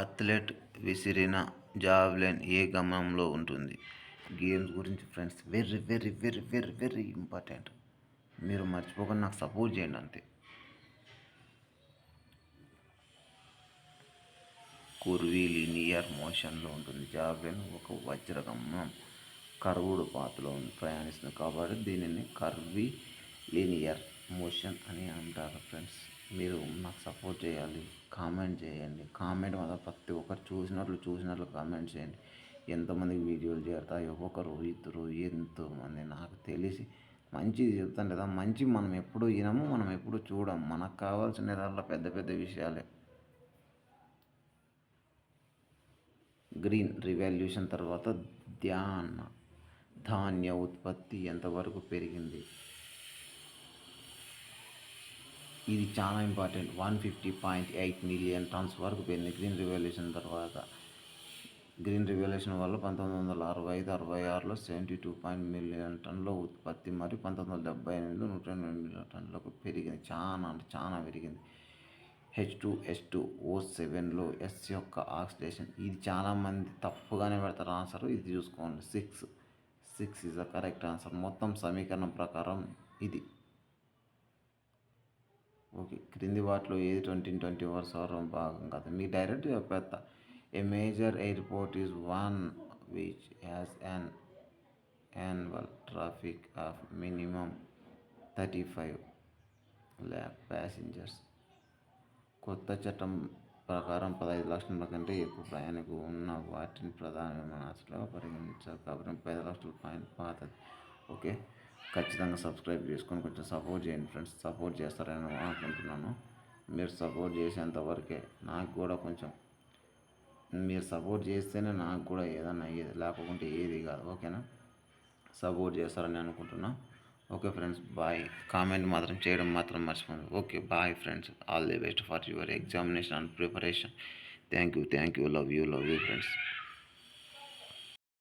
Athlete విసిరిన javelin ఏ గమనంలో ఉంటుంది? గేమ్స్ గురించి friends very very very very very important. మీరు మర్చిపోకుండా నాకు సపోర్ట్ చేయండి అంతే. లినియర్ మోషన్లో ఉంటుంది. జావెలిన్ ఒక వజ్రగమనం కర్వ్డ్ పాత్లో ప్రయాణిస్తుంది కాబట్టి దీనిని లినియర్ మోషన్ అని అంటారు ఫ్రెండ్స్. మీరు నాకు సపోర్ట్ చేయాలి, కామెంట్ చేయండి. కామెంట్ మాత్రం ప్రతి ఒక్కరు చూసినట్లు కామెంట్ చేయండి. ఎంతమందికి వీడియోలు చేరుతాయి, ఒక్కొక్కరు ఇద్దరు ఎంతోమంది నాకు తెలిసి మంచిది చెప్తాను కదా. మంచి మనం ఎప్పుడు వినము, మనం ఎప్పుడు చూడము. మనకు కావాల్సిన పెద్ద పెద్ద విషయాలే. గ్రీన్ రివల్యూషన్ తర్వాత ధాన్య ఉత్పత్తి ఎంతవరకు పెరిగింది? ఇది చాలా ఇంపార్టెంట్. 150.8 మిలియన్ టన్స్ వరకు పెరిగింది గ్రీన్ రివల్యూషన్ తర్వాత. గ్రీన్ రివల్యూషన్ వల్ల 1965-66లో 72 మిలియన్ టన్నుల ఉత్పత్తి మరియు 1978లో 102 మిలియన్ టన్నులకు పెరిగింది. చాలా పెరిగింది. H2SO7లో S యొక్క ఆక్సిడేషన్. ఇది చాలామంది తప్పుగానే పెడతారు ఆన్సర్. ఇది చూసుకోండి. 6 ఇస్ ద కరెక్ట్ ఆన్సర్. మొత్తం సమీకరణం ప్రకారం ఇది. ఓకే, క్రింది వాటిలో ఏది 2020 సౌరం భాగం కాదు? మీకు డైరెక్ట్ చెప్పేస్తా. A major airport is one which has an annual traffic of minimum 35 lakh passengers. కొత్త చట్టం ప్రకారం 15 లక్షల కంటే ఎక్కువ ప్రయాణికులు ఉన్న వాటిని ప్రధాన విమానాశ్రయాలుగా పరిగణించారు కాబట్టి 15 లక్షల పాతది. ఓకే, ఖచ్చితంగా సబ్స్క్రైబ్ చేసుకొని కొంచెం సపోర్ట్ చేయండి ఫ్రెండ్స్. సపోర్ట్ చేస్తారని అనుకుంటున్నాను. మీరు సపోర్ట్ చేసేంతవరకే నాకు కూడా కొంచెం, మీరు సపోర్ట్ చేస్తేనే నాకు కూడా ఏదన్నా అయ్యేది, లేకపోతే ఏది కాదు. ఓకేనా? సపోర్ట్ చేస్తారని అనుకుంటున్నా. Okay friends, bye. కామెంట్ మాత్రం చేయడం మాత్రం మర్చిపోండి. Okay, bye friends. All the best for your examination and preparation. Thank you. Love you friends.